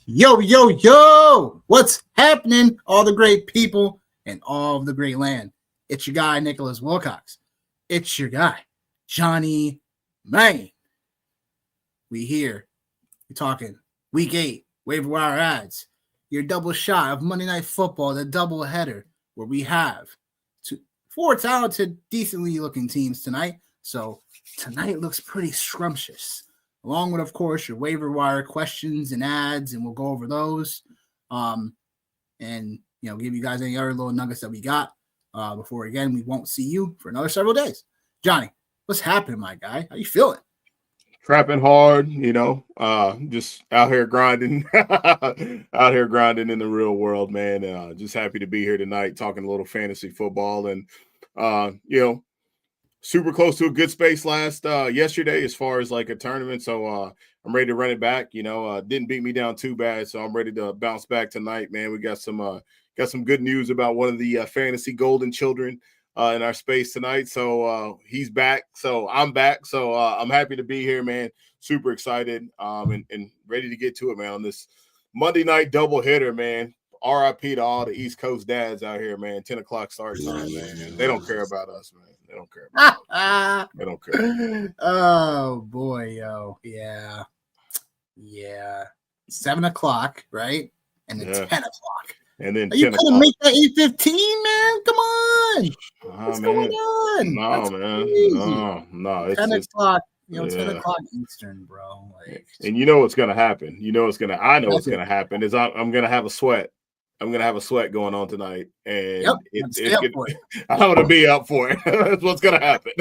Yo, yo, yo! What's happening, all the great people and all of the great land? It's your guy, Nicholas Wilcox. It's your guy, Johnny Main. We here. We're talking Week 8, waiver wire ads. Your double shot of Monday Night Football, the doubleheader, where we have four talented, decently looking teams tonight. So tonight looks pretty scrumptious. Along with, of course, your waiver wire questions and ads, and we'll go over those. And give you guys any other little nuggets that we got. Before again, we won't see you for another several days. Johnny, what's happening, my guy? How you feeling? Trapping hard, just out here grinding, out here grinding in the real world, man. Just happy to be here tonight, talking a little fantasy football, and super close to a good space yesterday as far as like a tournament. So I'm ready to run it back. Didn't beat me down too bad, so I'm ready to bounce back tonight, man. We got some good news about one of the fantasy golden children in our space tonight. So he's back. So I'm back. So I'm happy to be here, man. Super excited and ready to get to it, man, on this Monday night double hitter, man. RIP to all the East Coast dads out here, man. 10 o'clock start time, man. They don't care about us, man. They don't care about us. They don't care. Oh, boy, yo. Yeah. 7 o'clock, right? And then 10 o'clock. And then you couldn't make that 8:15, man. Come on. What's going on? No, man. No. It's 10 o'clock. 10 o'clock Eastern, bro. And you know what's gonna happen. I know what's gonna happen is I'm gonna have a sweat. I'm gonna have a sweat going on tonight, and I'm gonna be up for it. That's what's gonna happen.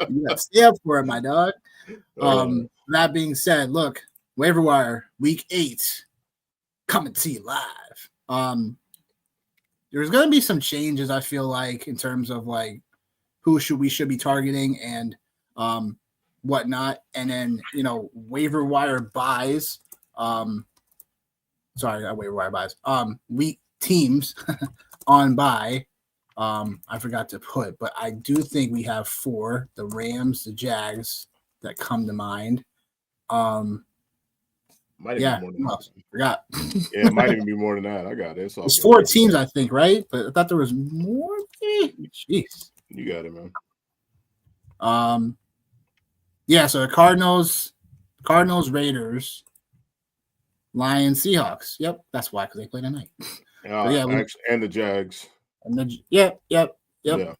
You gotta stay up for it, my dog. That being said, look, waiver wire week 8 coming to you live. There's gonna be some changes, I feel like, in terms of like who we should be targeting and whatnot, and then waiver wire buys. Sorry, not waiver wire buys. Week teams on buy. I forgot to put, but I do think we have 4: the Rams, the Jags that come to mind. Might even be more than that. Forgot. Yeah, it might even be more than that. I got it. It's 4 teams, I think, right? But I thought there was more. Jeez. You got it, man. Yeah, so the Cardinals, Raiders, Lions, Seahawks. Yep, that's why, because they play tonight. And the Jags. Yep. Yeah.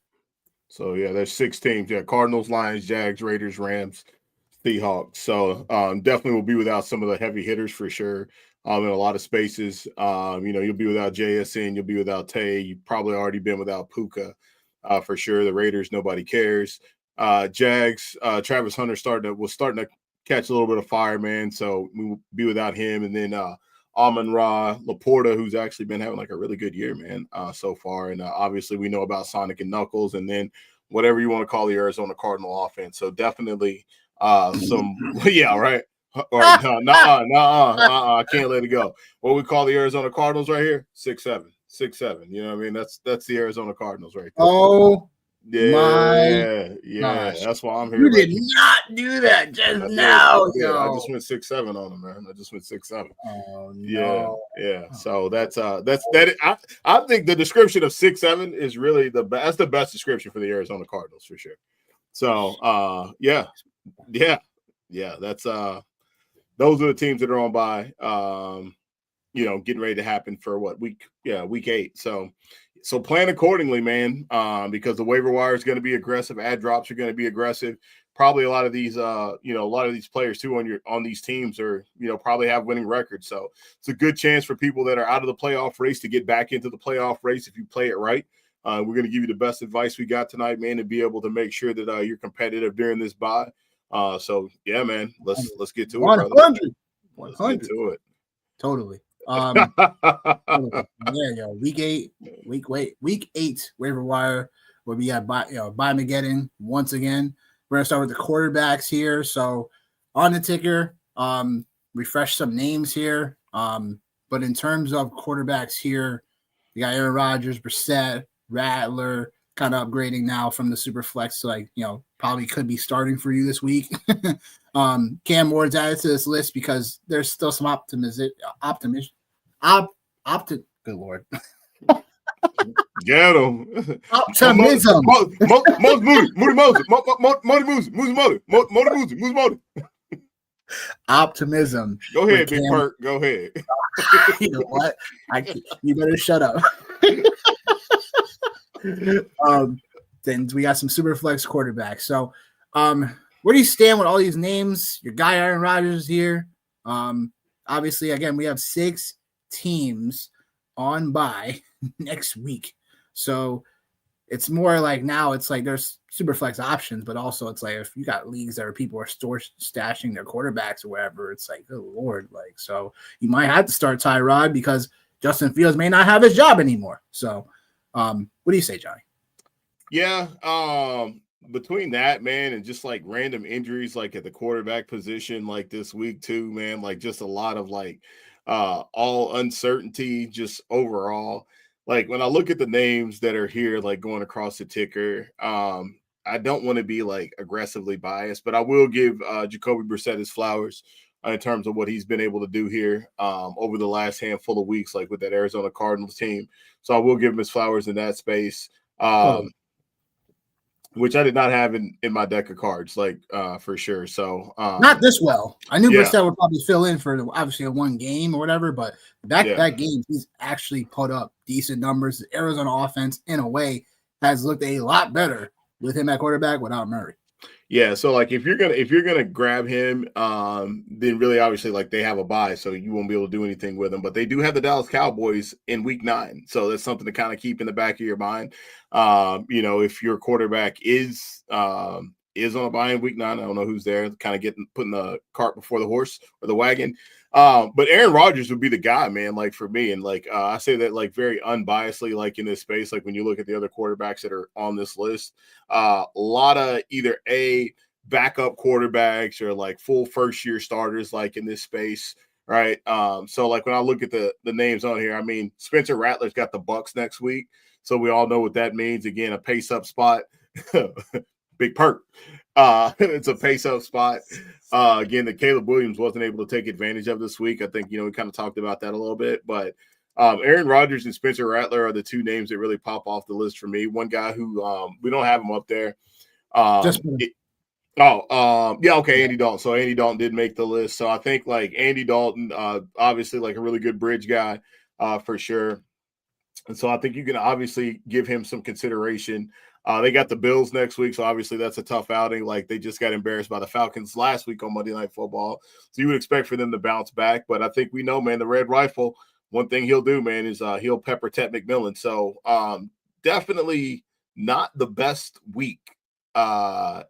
So there's 6 teams. Yeah, Cardinals, Lions, Jags, Raiders, Rams, Seahawks. So definitely will be without some of the heavy hitters for sure. In a lot of spaces. You'll be without JSN, you'll be without Tay. You've probably already been without Puka for sure. The Raiders, nobody cares. Jags, Travis Hunter was starting to catch a little bit of fire, man. So we will be without him. And then Amon-Ra, Laporta, who's actually been having like a really good year, man, so far. And obviously we know about Sonic and Knuckles, and then whatever you want to call the Arizona Cardinal offense. So definitely yeah, right. Or I can't let it go. What we call the Arizona Cardinals right here, 6'7". You know what I mean? That's the Arizona Cardinals right there. Oh, yeah. That's why I'm here. You did not do that just now. I just went 6'7" on them, man. I just went 6'7". Oh no. Yeah. So that's that. I think the description of 6'7" is really that's the best description for the Arizona Cardinals for sure. So yeah. That's those are the teams that are on by. Getting ready to happen for week 8. So plan accordingly, man, because the waiver wire is going to be aggressive. Ad drops are going to be aggressive. Probably a lot of these, players too on these teams are, probably have winning records. So it's a good chance for people that are out of the playoff race to get back into the playoff race if you play it right. We're going to give you the best advice we got tonight, man, to be able to make sure that you're competitive during this bye. So yeah, man, let's get to it, brother. 100. Let's get to it. Totally. Week 8 waiver wire where we got Mageddon once again. We're gonna start with the quarterbacks here. So on the ticker, refresh some names here. But in terms of quarterbacks here, you got Aaron Rodgers, Brissett, Rattler, kind of upgrading now from the super flex to probably could be starting for you this week. Cam Ward's added to this list because there's still some optimism. Good Lord. Get him. Optimism. Optimism. Go ahead, Big Perk. Go ahead. You know what? You better shut up. Then we got some super flex quarterbacks. So, where do you stand with all these names? Your guy Aaron Rodgers is here. Obviously, again, we have 6 teams on bye next week. So it's more like now it's like there's super flex options, but also it's like if you got leagues that are people are stashing their quarterbacks or whatever, it's like, oh Lord, like so you might have to start Tyrod because Justin Fields may not have his job anymore. So what do you say, Johnny? Yeah, between that, man, and just like random injuries like at the quarterback position like this week too, man, like just a lot of like all uncertainty just overall. Like when I look at the names that are here, like going across the ticker, I don't want to be like aggressively biased, but I will give Jacoby Brissett his flowers in terms of what he's been able to do here over the last handful of weeks, like with that Arizona Cardinals team. So I will give him his flowers in that space. Which I did not have in my deck of cards, like for sure. So not this well. I knew Brissett would probably fill in for obviously a one game or whatever, but that game he's actually put up decent numbers. The Arizona offense, in a way, has looked a lot better with him at quarterback without Murray. Yeah, so like if you're gonna grab him, then really obviously like they have a bye, so you won't be able to do anything with them. But they do have the Dallas Cowboys in Week 9, so that's something to kind of keep in the back of your mind. If your quarterback is on a bye in Week 9, I don't know who's there, kind of putting the cart before the horse or the wagon. But Aaron Rodgers would be the guy, man, like for me. And like I say that like very unbiasedly, like in this space, like when you look at the other quarterbacks that are on this list, a lot of either backup quarterbacks or like full first year starters, like in this space. Right. So like when I look at the names on here, I mean, Spencer Rattler's got the Bucks next week. So we all know what that means. Again, a pace up spot. Big perk. It's a pace up spot. Again, that Caleb Williams wasn't able to take advantage of this week. I think, we kind of talked about that a little bit, but Aaron Rodgers and Spencer Rattler are the two names that really pop off the list for me. One guy who we don't have him up there. Andy Dalton. So Andy Dalton did make the list. So I think like Andy Dalton, obviously like a really good bridge guy for sure. And so I think you can obviously give him some consideration. They got the Bills next week, so obviously that's a tough outing. Like they just got embarrassed by the Falcons last week on Monday Night Football. So you would expect for them to bounce back. But I think we know, man, the Red Rifle, one thing he'll do, man, is he'll pepper Ted McMillan. So definitely not the best week, for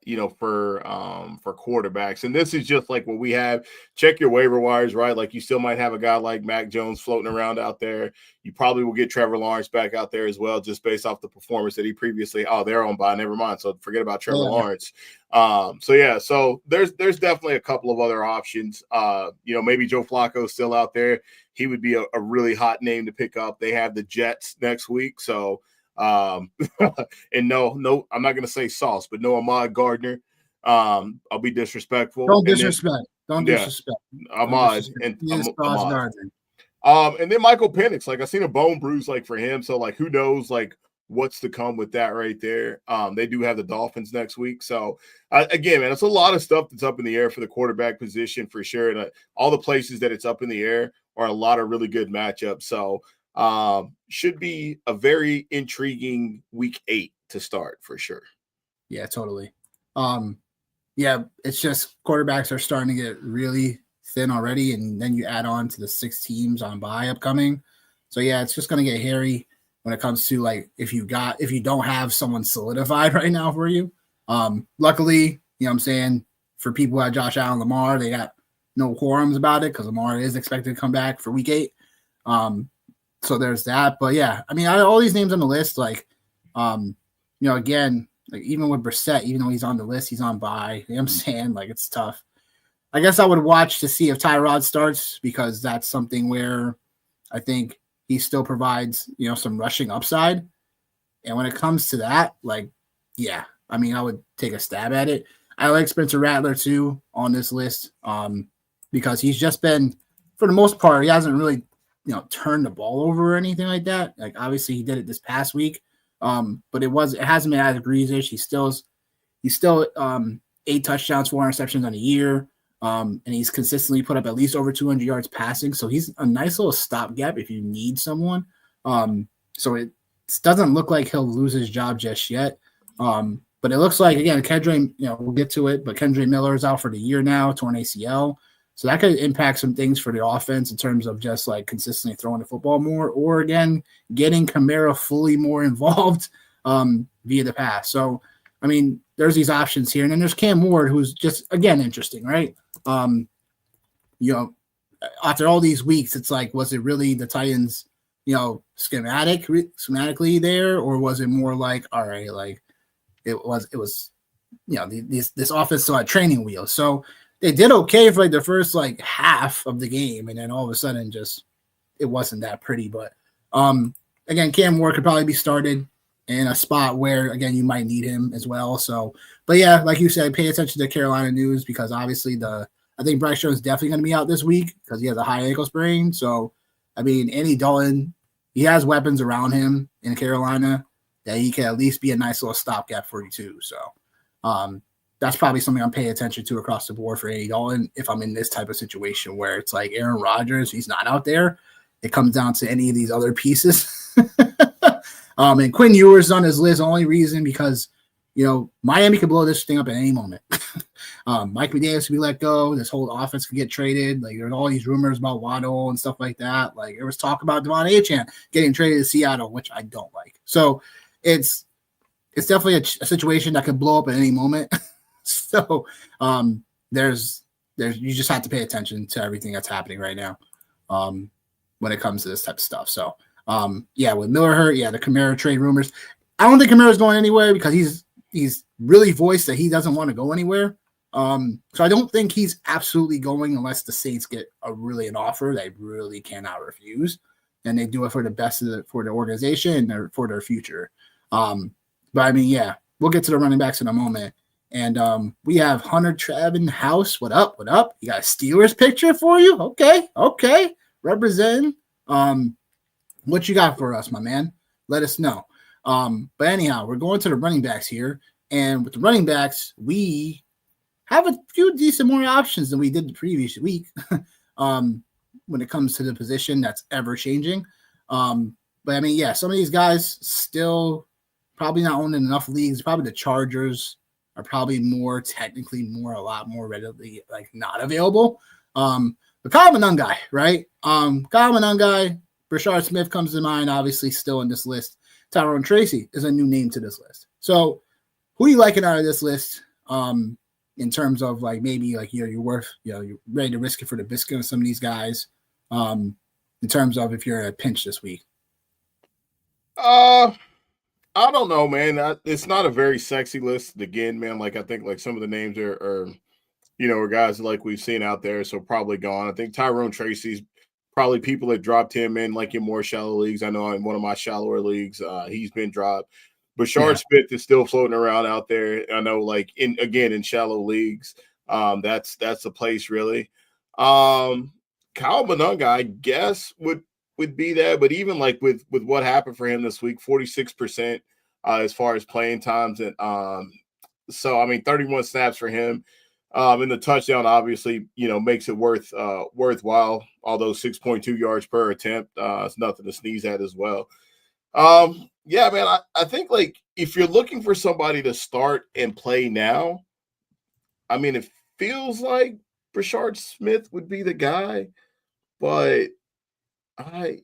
quarterbacks. And this is just like what we have. Check your waiver wires, right? Like you still might have a guy like Mac Jones floating around out there. You probably will get Trevor Lawrence back out there as well, just based off the performance that he previously. Oh, they're on bye. Never mind. So forget about Trevor Lawrence. So there's definitely a couple of other options. Maybe Joe Flacco is still out there. He would be a really hot name to pick up. They have the Jets next week. So and no, I'm not gonna say Sauce, but no Ahmad Gardner. I'll be disrespectful. Don't disrespect. Ahmad and Ahmad. And then Michael Penix. Like I seen a bone bruise like for him. So like who knows like what's to come with that right there. They do have the Dolphins next week. So again, man, it's a lot of stuff that's up in the air for the quarterback position for sure. And all the places that it's up in the air are a lot of really good matchups. So should be a very intriguing week 8 to start for sure. Yeah, totally. It's just quarterbacks are starting to get really thin already, and then you add on to the 6 teams on bye upcoming. So yeah, it's just going to get hairy when it comes to like if you don't have someone solidified right now for you. Luckily, what I'm saying, for people at Josh Allen, Lamar, they got no quorums about it because Lamar is expected to come back for week 8. So there's that. But yeah, I mean, all these names on the list, like, again, like even with Brissett, even though he's on the list, he's on bye. You know what I'm saying? Like, it's tough. I guess I would watch to see if Tyrod starts because that's something where I think he still provides, some rushing upside. And when it comes to that, like, yeah, I mean, I would take a stab at it. I like Spencer Rattler too on this list because he's just been, for the most part, he hasn't really, turned the ball over or anything like that. Like obviously he did it this past week, but it hasn't been as egregious. He's still 8 touchdowns, 4 interceptions on a year. And he's consistently put up at least over 200 yards passing. So he's a nice little stopgap if you need someone. So it doesn't look like he'll lose his job just yet. But it looks like, again, Kendre, we'll get to it, but Kendre Miller is out for the year now, torn ACL. So that could impact some things for the offense in terms of just like consistently throwing the football more, or again, getting Kamara fully more involved via the pass. So, I mean, there's these options here. And then there's Cam Ward, who's just, again, interesting, right? After all these weeks, it's like, was it really the Titans, schematically there, or was it more like, all right, like it was, this offense still had training wheels. So they did okay for like the first like half of the game, and then all of a sudden just it wasn't that pretty. But again, Cam Ward could probably be started in a spot where, again, you might need him as well. So, but yeah, like you said, pay attention to Carolina news, because obviously I think Bryce Jones is definitely going to be out this week because he has a high ankle sprain. So, I mean, Andy Dalton, he has weapons around him in Carolina that he can at least be a nice little stopgap for you too. So, that's probably something I'm paying attention to across the board for Andy Dalton if I'm in this type of situation where it's like Aaron Rodgers, he's not out there. It comes down to any of these other pieces. And Quinn Ewers on his list, only reason because, Miami could blow this thing up at any moment. Mike McDaniels could be let go. This whole offense could get traded. Like, there's all these rumors about Waddle and stuff like that. Like, there was talk about Devon Achane getting traded to Seattle, which I don't like. So it's definitely a situation that could blow up at any moment. So there's you just have to pay attention to everything that's happening right now when it comes to this type of stuff. So with Miller hurt, the Kamara trade rumors. I don't think Kamara's going anywhere because he's really voiced that he doesn't want to go anywhere. So I don't think he's absolutely going unless the Saints get an offer they really cannot refuse, and they do it for the best for the organization and for their future. But I mean, we'll get to the running backs in a moment. And we have Hunter Traven House. What up? What up? You got a Steelers picture for you? Okay. Represent. What you got for us, my man? Let us know. But anyhow, we're going to the running backs here. And with the running backs, we have a few decent more options than we did the previous week when it comes to the position that's ever changing. But I mean, some of these guys still probably not owned in enough leagues. Probably the Chargers are probably a lot more readily like not available. The Kyle Monangai, right? Kyle Monangai, Brashard Smith comes to mind, obviously still in this list. Tyrone Tracy is a new name to this list. So who are you liking out of this list in terms of like maybe like you're worth, you're ready to risk it for the biscuit of some of these guys in terms of if you're in a pinch this week? I don't know, man. It's not a very sexy list again, man. Like I think like some of the names are guys like we've seen out there, so probably gone. I think Tyrone Tracy's probably people that dropped him in like in more shallow leagues. I know in one of my shallower leagues, he's been dropped. Brashard Smith is still floating around out there. I know, like in shallow leagues, that's the place really. Kyle Monangai, I guess would be that, but even like with what happened for him this week, 46% as far as playing times, and so I mean 31 snaps for him. And the touchdown obviously, makes it worthwhile, although 6.2 yards per attempt, it's nothing to sneeze at as well. Man, I think like if you're looking for somebody to start and play now, I mean, it feels like Brashard Smith would be the guy, but Brashard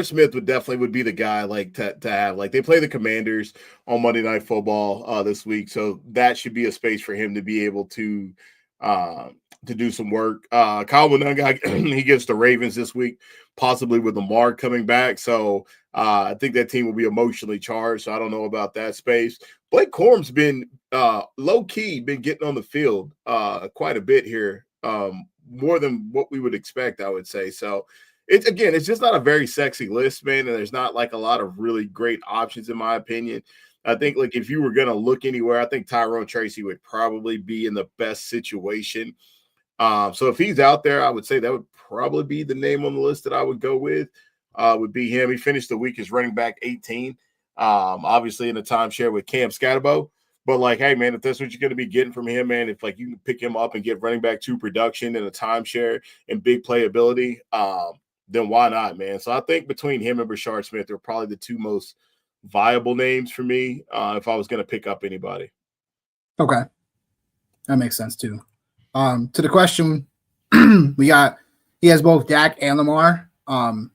Smith would be the guy like to have. Like they play the Commanders on Monday Night Football this week, so that should be a space for him to be able to do some work. Kyle Monangai, he gets the Ravens this week, possibly with Lamar coming back. So I think that team will be emotionally charged. So I don't know about that space. Blake Corum's been low key been getting on the field quite a bit here, more than what we would expect, I would say. So it's just not a very sexy list, man. And there's not like a lot of really great options, in my opinion. I think like if you were gonna look anywhere, I think Tyrone Tracy would probably be in the best situation. So if he's out there, I would say that would probably be the name on the list that I would go with. Would be him. He finished the week as running back 18. Obviously in a timeshare with Cam Scatterbo. But like, hey man, if that's what you're going to be getting from him, man, if like you can pick him up and get running back 2 production and a timeshare and big playability, then why not, man? So I think between him and Brashard Smith, they're probably the 2 most viable names for me if I was going to pick up anybody. Okay, that makes sense too. To the question, he has both Dak and Lamar.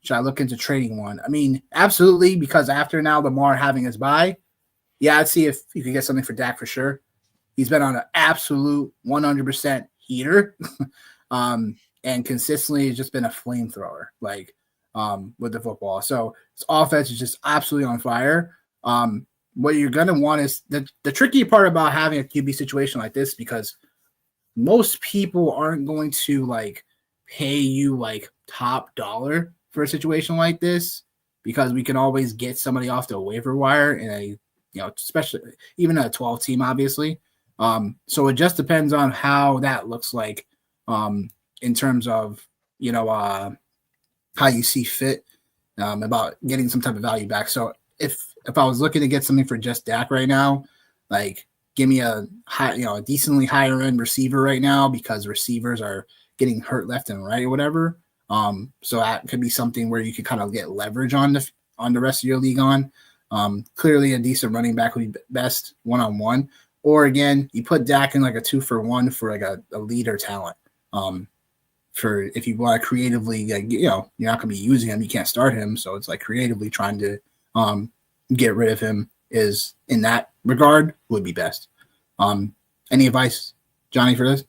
Should I look into trading one? I mean, absolutely, because after now Lamar having his bye, yeah, I'd see if you could get something for Dak for sure. He's been on an absolute 100% heater, and consistently has just been a flamethrower, like with the football. So his offense is just absolutely on fire. What you're gonna want is the tricky part about having a QB situation like this, because most people aren't going to like pay you like top dollar for a situation like this, because we can always get somebody off the waiver wire in a, especially even a 12 team, obviously. So it just depends on how that looks like in terms of, how you see fit about getting some type of value back. So if I was looking to get something for just Dak right now, like give me a high, a decently higher end receiver right now, because receivers are getting hurt left and right or whatever. So that could be something where you could kind of get leverage on the rest of your league on. Clearly a decent running back would be best one-on-one. Or again, you put Dak in like a 2-for-1 for like a leader talent. For if you want to creatively, like, you're not going to be using him, you can't start him. So it's like creatively trying to get rid of him is in that regard would be best. Any advice, Johnny, for this?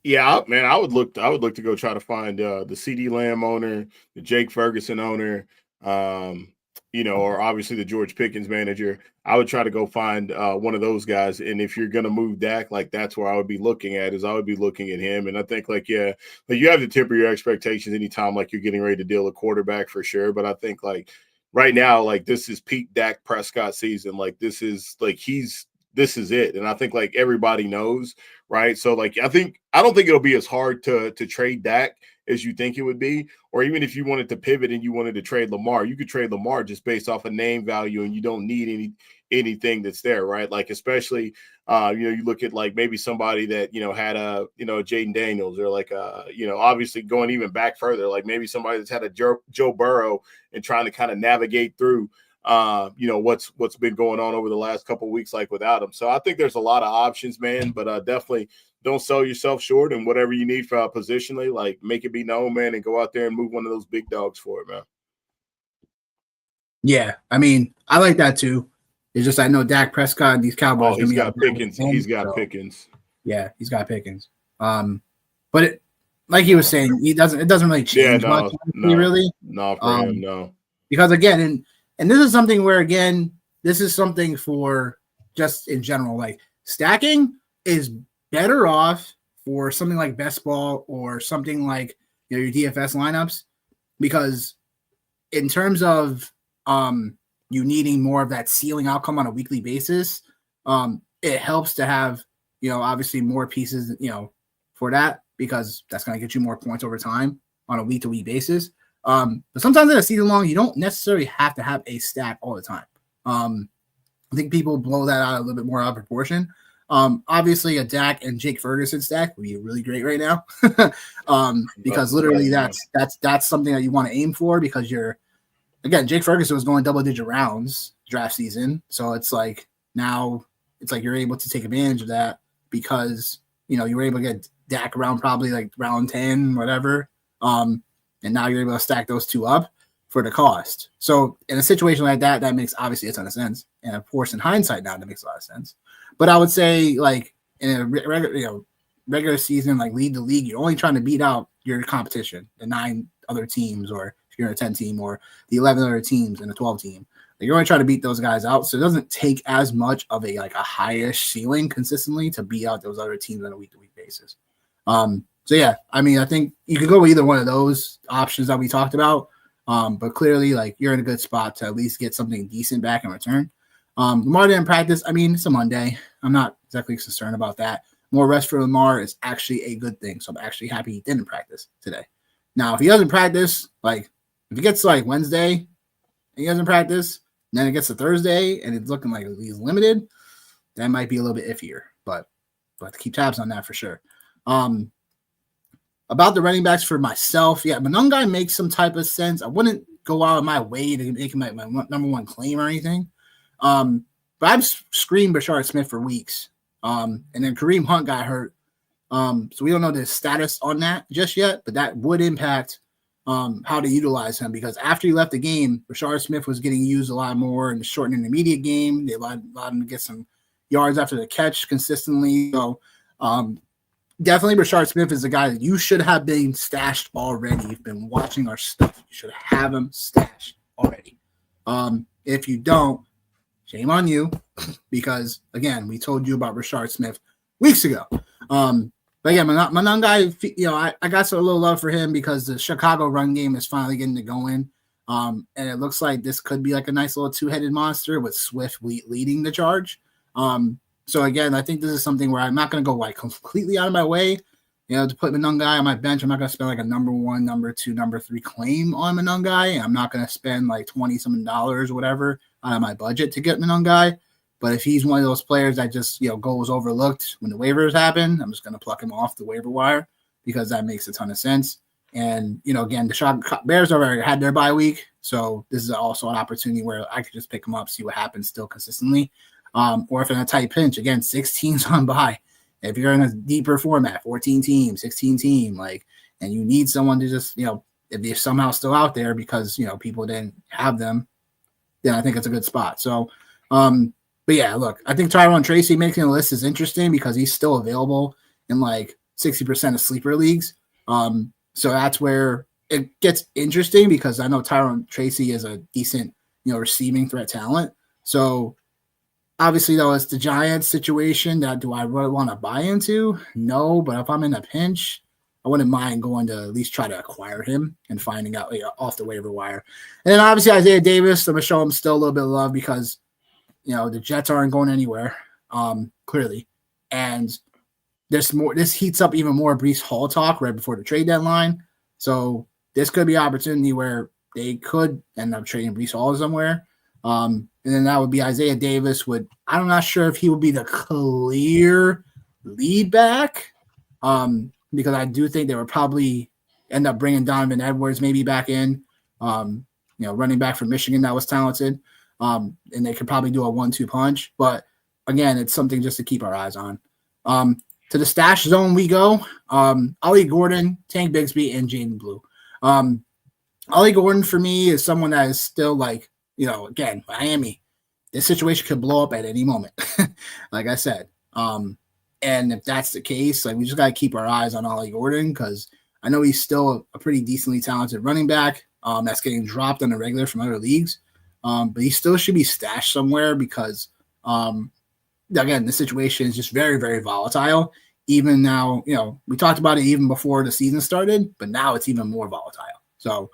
Yeah, man, I would look to go try to find the CD Lamb owner, the Jake Ferguson owner, or obviously the George Pickens manager. I would try to go find one of those guys. And if you're gonna move Dak, like that's where I would be looking at him. And I think like you have to temper your expectations anytime like you're getting ready to deal a quarterback for sure. But I think like right now, like this is peak Dak Prescott season. Like this is it. And I think like everybody knows, right? So like I don't think it'll be as hard to trade Dak as you think it would be. Or even if you wanted to pivot and you wanted to trade Lamar, you could trade Lamar just based off of name value, and you don't need anything that's there, right? Like especially you look at like maybe somebody that had a Jaden Daniels, or like obviously going even back further, like maybe somebody that's had a Joe Burrow and trying to kind of navigate through what's been going on over the last couple of weeks, like without him. So I think there's a lot of options, man, but definitely don't sell yourself short, and whatever you need for positionally, like make it be known, man, and go out there and move one of those big dogs for it, man. Yeah, I mean, I like that too. It's just I know Dak Prescott and these Cowboys. He's got Pickens. He's got Pickens. Yeah, he's got Pickens. But like he was saying, it doesn't really change much. Really, no, for him, no. Because again, and this is something where again, this is something for just in general, like stacking is better off for something like best ball or something like your DFS lineups, because in terms of you needing more of that ceiling outcome on a weekly basis, it helps to have obviously more pieces for that, because that's going to get you more points over time on a week-to-week basis. But sometimes in a season long, you don't necessarily have to have a stack all the time. I think people blow that out a little bit more out of proportion. Obviously, a Dak and Jake Ferguson stack would be really great right now, because literally that's something that you want to aim for, because Jake Ferguson was going double-digit rounds draft season, so it's like now it's like you're able to take advantage of that, because you were able to get Dak around probably like round 10, whatever, and now you're able to stack those two up for the cost. So in a situation like that, that makes obviously a ton of sense, and of course in hindsight now that makes a lot of sense. But I would say like in a regular season, like lead the league, you're only trying to beat out your competition, the 9 other teams, or if you're in a 10 team, or the 11 other teams in a 12 team. Like, you're only trying to beat those guys out. So it doesn't take as much of a highish ceiling consistently to beat out those other teams on a week-to-week basis. So yeah, I mean, I think you could go with either one of those options that we talked about. But clearly, like, you're in a good spot to at least get something decent back in return. Lamar didn't practice. I mean, it's a Monday. I'm not exactly concerned about that. More rest for Lamar is actually a good thing. So I'm actually happy he didn't practice today. Now, if he doesn't practice, like if he gets like Wednesday and he doesn't practice, and then it gets to Thursday and it's looking like he's limited, that might be a little bit iffier. But we'll have to keep tabs on that for sure. About the running backs for myself, yeah, Monangai makes some type of sense. I wouldn't go out of my way to make him my number one claim or anything. But I've screamed Bashard Smith for weeks. And then Kareem Hunt got hurt. So we don't know the status on that just yet, but that would impact how to utilize him, because after he left the game, Bashard Smith was getting used a lot more in the short and intermediate game. They allowed him to get some yards after the catch consistently. So definitely Bashard Smith is a guy that you should have been stashed already. You've been watching our stuff. You should have him stashed already. If you don't, shame on you, because, again, we told you about Bashard Smith weeks ago. But, yeah, Monangai, you know, I got a little love for him because the Chicago run game is finally getting to going. And it looks like this could be like a nice little two-headed monster with Swift leading the charge. So, again, I think this is something where I'm not going to go like completely out of my way, you know, to put Monangai on my bench. I'm not going to spend like a number 1, number 2, number 3 claim on Monangai. And I'm not going to spend like $20-something or whatever out of my budget to get Monangai. But if he's one of those players that just, you know, goes overlooked when the waivers happen, I'm just going to pluck him off the waiver wire because that makes a ton of sense. And, you know, again, the Chicago Bears already had their bye week. So this is also an opportunity where I could just pick him up, see what happens still consistently. Or if in a tight pinch, again, 6 teams on bye. If you're in a deeper format, 14 team, 16 team, like, and you need someone to just, you know, if they're somehow still out there because, you know, people didn't have them, then I think it's a good spot. So, but yeah, look, I think Tyrone Tracy making the list is interesting because he's still available in like 60% of sleeper leagues. So that's where it gets interesting because I know Tyrone Tracy is a decent, you know, receiving threat talent. So obviously, though, it's the Giants situation that do I really want to buy into? No, but if I'm in a pinch, I wouldn't mind going to at least try to acquire him and finding out, you know, off the waiver wire. And then obviously Isaiah Davis, I'm going to show him still a little bit of love because, you know, the Jets aren't going anywhere, clearly. And this heats up even more Breece Hall talk right before the trade deadline. So this could be an opportunity where they could end up trading Breece Hall somewhere. And then that would be Isaiah Davis. I'm not sure if he would be the clear lead back, because I do think they would probably end up bringing Donovan Edwards maybe back in, you know, running back from Michigan that was talented. And they could probably do a 1-2 punch. But again, it's something just to keep our eyes on. To the stash zone we go. Ollie Gordon, Tank Bigsby, and Jaden Blue. Ollie Gordon for me is someone that is still like, you know, again, Miami, this situation could blow up at any moment, like I said. And if that's the case, like we just got to keep our eyes on Ollie Gordon because I know he's still a pretty decently talented running back that's getting dropped on the regular from other leagues. But he still should be stashed somewhere because, again, the situation is just very, very volatile. Even now, you know, we talked about it even before the season started, but now it's even more volatile. So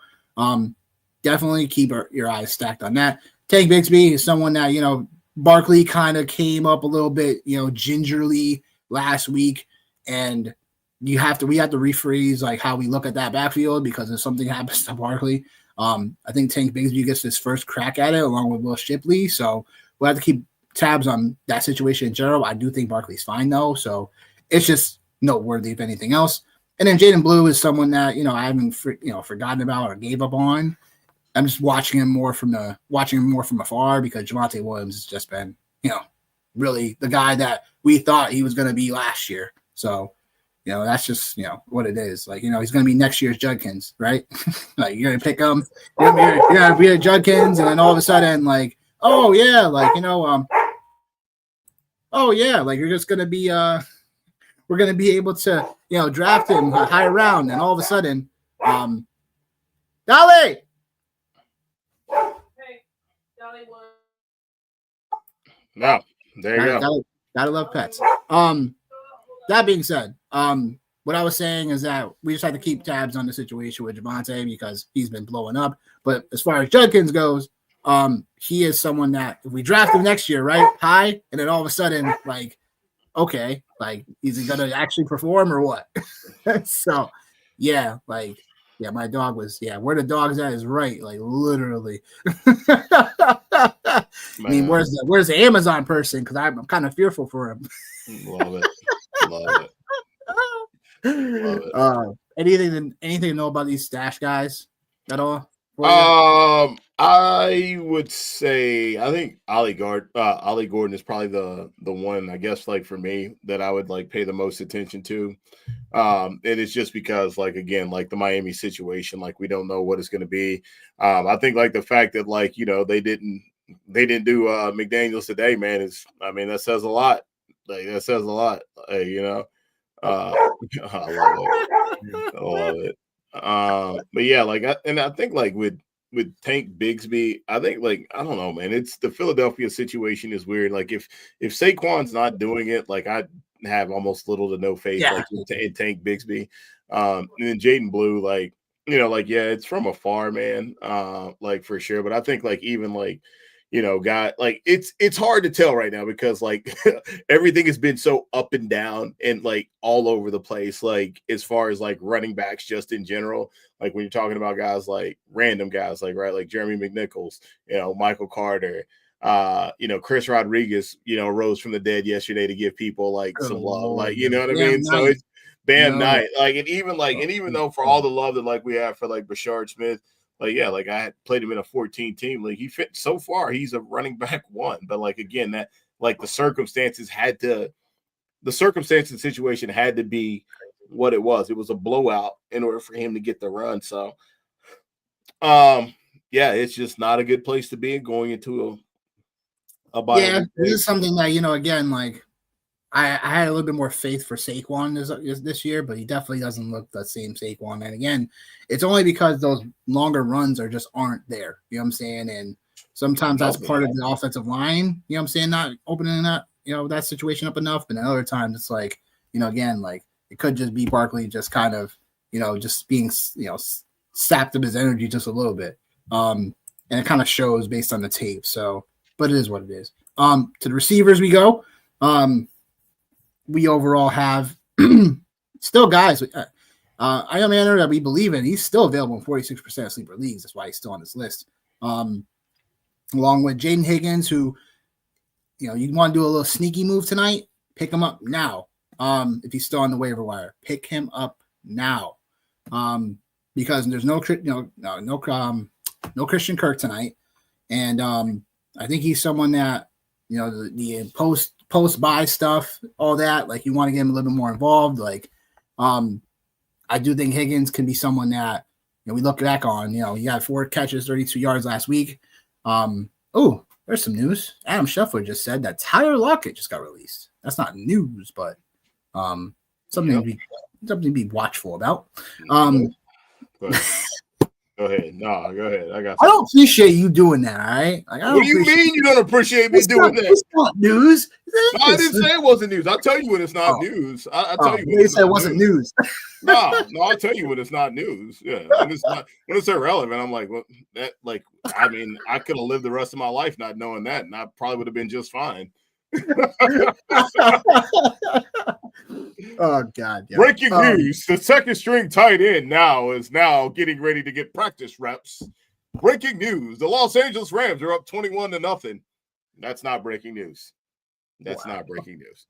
definitely keep your eyes stacked on that. Tank Bigsby is someone that, you know, Barkley kind of came up a little bit, you know, gingerly last week. And we have to rephrase like how we look at that backfield because if something happens to Barkley, I think Tank Bigsby gets his first crack at it along with Will Shipley. So we'll have to keep tabs on that situation in general. I do think Barkley's fine though. So it's just noteworthy if anything else. And then Jaden Blue is someone that, you know, I haven't forgotten about or gave up on. I'm just watching him more from afar because Javonte Williams has just been, you know, really the guy that we thought he was going to be last year. So, you know, that's just, you know, what it is. Like, you know, he's going to be next year's Judkins, right? Like, you're going to pick him. You're going to be a Judkins, and then all of a sudden, like, oh, yeah, like, you know, oh, yeah, like, you're just going to be, we're going to be able to, you know, draft him a high round, and all of a sudden, Dolly! No, there you go. Gotta love pets. That being said, what I was saying is that we just have to keep tabs on the situation with Javonte because he's been blowing up. But as far as Judkins goes, he is someone that if we draft him next year, right, high, and then all of a sudden, like, okay, like, is he gonna actually perform or what? So, yeah, like, yeah, my dog was, where the dog's at is right, like literally. I mean, where's the Amazon person? Because I'm kind of fearful for him. Love it. Love it. Anything to know about these stash guys at all? I would say I think Ollie Gordon is probably the one, I guess, like for me, that I would like pay the most attention to. And it's just because, like, again, like the Miami situation, like we don't know what it's going to be. I think like the fact that, like, you know, they didn't do McDaniels today, man, that says a lot. Like that says a lot. You know, I love it. I love it. But yeah, like I think like with Tank Bigsby, I think, like, I don't know, man. It's the Philadelphia situation is weird. Like if Saquon's not doing it, like I have almost little to no faith like in Tank Bigsby. And then Jaden Blue, like, you know, like, yeah, it's from afar, man. Like for sure. But I think like even like, you know, like it's hard to tell right now because like everything has been so up and down and like all over the place, like as far as like running backs just in general. Like when you're talking about guys like random guys, like, right, like Jeremy McNichols, you know, Michael Carter, you know, Chris Rodriguez, you know, rose from the dead yesterday to give people like some love, like, you know what I mean? So it's Bam Knight, like, and even though for all the love that like we have for like Bashard Smith, like, yeah, like I had played him in a 14 team league. He fit so far. He's a running back one. But like, again, that like the circumstances situation had to be what it was. It was a blowout in order for him to get the run. So, yeah, it's just not a good place to be going into a bye. Yeah, this is something that, you know, again, like I had a little bit more faith for Saquon this year, but he definitely doesn't look the same Saquon. And again, it's only because those longer runs aren't there. You know what I'm saying? And sometimes that's part of the offensive line. You know what I'm saying? Not opening that, you know, that situation up enough. But other times it's like, you know, again, like it could just be Barkley just kind of, you know, just being, you know, sapped of his energy just a little bit. And it kind of shows based on the tape. So, but it is what it is. To the receivers we go. We overall have still guys. Iron Manor that we believe in. He's still available in 46% of sleeper leagues. That's why he's still on this list. Along with Jaden Higgins, who, you know, you want to do a little sneaky move tonight, pick him up now. If he's still on the waiver wire, pick him up now. Because there's no Christian Kirk tonight, and I think he's someone that, you know, the post buy stuff, all that, like you want to get him a little bit more involved. Like, I do think Higgins can be someone that, you know, we look back on, you know, he had 4 catches, 32 yards last week. Oh, there's some news. Adam Scheffler just said that Tyler Lockett just got released. That's not news, but something to be watchful about. Go ahead. No, go ahead. I don't appreciate you doing that, all right? Like, what do you mean you don't appreciate me doing that? It's not news. No, I didn't say it wasn't news. I'll tell you when it's not news. I'll tell you when you said it wasn't news. No, I'll tell you when it's not news. Yeah. When it's irrelevant, I'm like, well, that, like, I mean, I could have lived the rest of my life not knowing that, and I probably would have been just fine. Oh God! Yeah. Breaking news: the second string tight end is now getting ready to get practice reps. Breaking news: the Los Angeles Rams are up 21-0. That's not breaking news. That's not breaking news.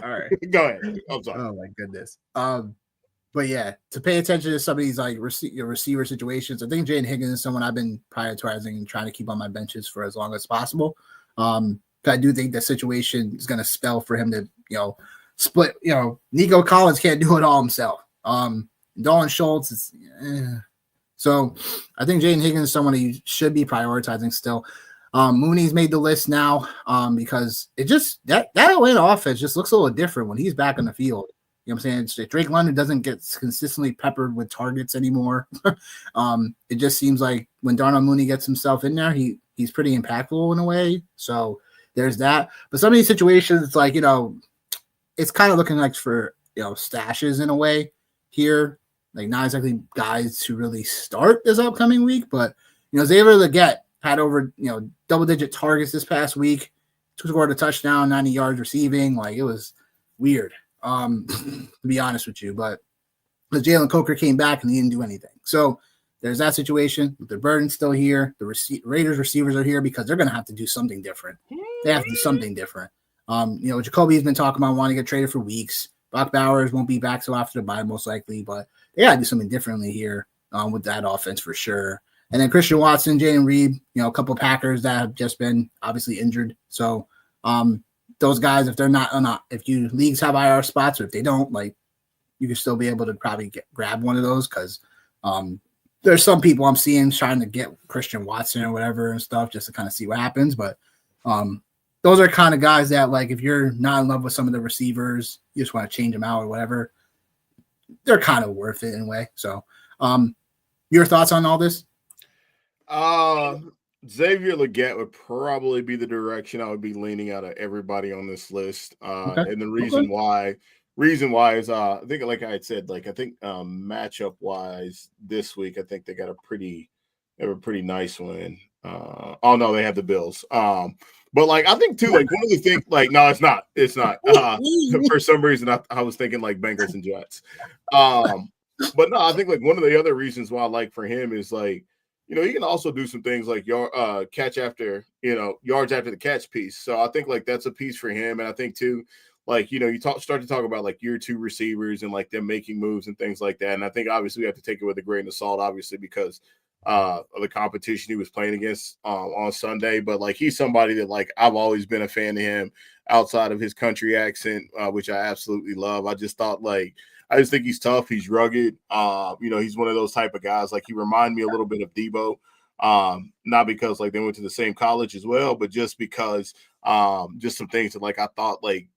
All right, go ahead. I'm sorry. Oh my goodness. But yeah, to pay attention to some of these like receiver situations, I think Jaden Higgins is someone I've been prioritizing and trying to keep on my benches for as long as possible. I do think the situation is going to spell for him to, you know, split. You know, Nico Collins can't do it all himself. Dalton Schultz is so. I think Jaden Higgins is someone you should be prioritizing still. Mooney's made the list now because it just that Atlanta offense just looks a little different when he's back on the field. You know what I'm saying? Drake London doesn't get consistently peppered with targets anymore. It just seems like when Darnell Mooney gets himself in there, he's pretty impactful in a way. So there's that. But some of these situations, it's like, you know, it's kind of looking like for, you know, stashes in a way here. Like not exactly guys to really start this upcoming week, but, you know, Xavier Legette had over, double-digit targets this past week. Scored a touchdown, 90 yards receiving. Like, it was weird, to be honest with you. But the Jalen Coker came back and he didn't do anything. So there's that situation. The burden's still here. The Raiders receivers are here because they're going to have to do something different. They have to do something different. Jacoby's been talking about wanting to get traded for weeks. Brock Bowers won't be back till after the bye, most likely. But they got to do something differently here with that offense for sure. And then Christian Watson, Jaden Reed, a couple Packers that have just been obviously injured. So those guys, if they're not, if you leagues have IR spots or if they don't, like, you can still be able to probably grab one of those because there's some people I'm seeing trying to get Christian Watson or whatever and stuff just to kind of see what happens. But those are kind of guys that, like, if you're not in love with some of the receivers, you just want to change them out or whatever, they're kind of worth it in a way. So your thoughts on all this? Xavier Legette would probably be the direction I would be leaning out of everybody on this list. Okay. And the reason why is I think, like I had said, like, I think matchup wise this week, I think they have a pretty nice win. Oh no, they have the Bills. But like, I think too, like, one of the things, like, no, it's not. For some reason I was thinking like Bengals and Jets. But no, I think like one of the other reasons why I like for him is like, he can also do some things like catch after, yards after the catch piece. So I think like that's a piece for him. And I think too, like, you start to talk about like year two receivers and like them making moves and things like that. And I think obviously we have to take it with a grain of salt, obviously, because of the competition he was playing against on Sunday. But like, he's somebody that like I've always been a fan of him outside of his country accent, which I absolutely love. I just think he's tough. He's rugged. He's one of those type of guys. Like, he reminded me a little bit of Debo. Not because like they went to the same college as well, but just because just some things that like I thought like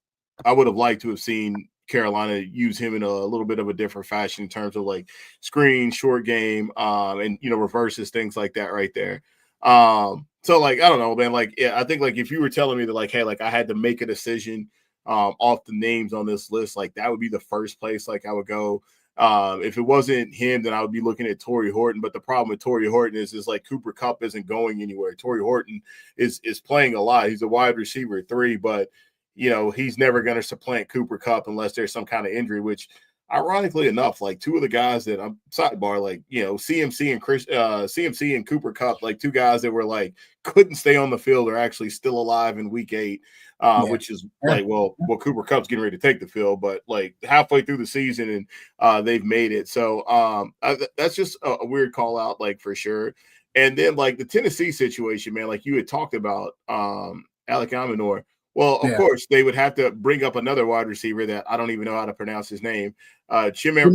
I would have liked to have seen Carolina use him in a little bit of a different fashion in terms of like screen, short game, and reverses, things like that right there. So like, I don't know, man. Like, yeah, I think like if you were telling me that like, hey, like I had to make a decision off the names on this list, like that would be the first place like I would go. If it wasn't him, then I would be looking at Torrey Horton. But the problem with Torrey Horton is like Cooper Kupp isn't going anywhere. Torrey Horton is playing a lot. He's a wide receiver 3, but he's never going to supplant Cooper Kupp unless there's some kind of injury, which ironically enough, like two of the guys that I'm sidebar, like, CMC and Cooper Kupp, like two guys that were like, couldn't stay on the field are actually still alive in week 8, which is like, well, Cooper Kupp's getting ready to take the field, but like halfway through the season and they've made it. So that's just a weird call out, like for sure. And then like the Tennessee situation, man, like you had talked about Alec Aminor. Well, of course, they would have to bring up another wide receiver that I don't even know how to pronounce his name. Chimere. I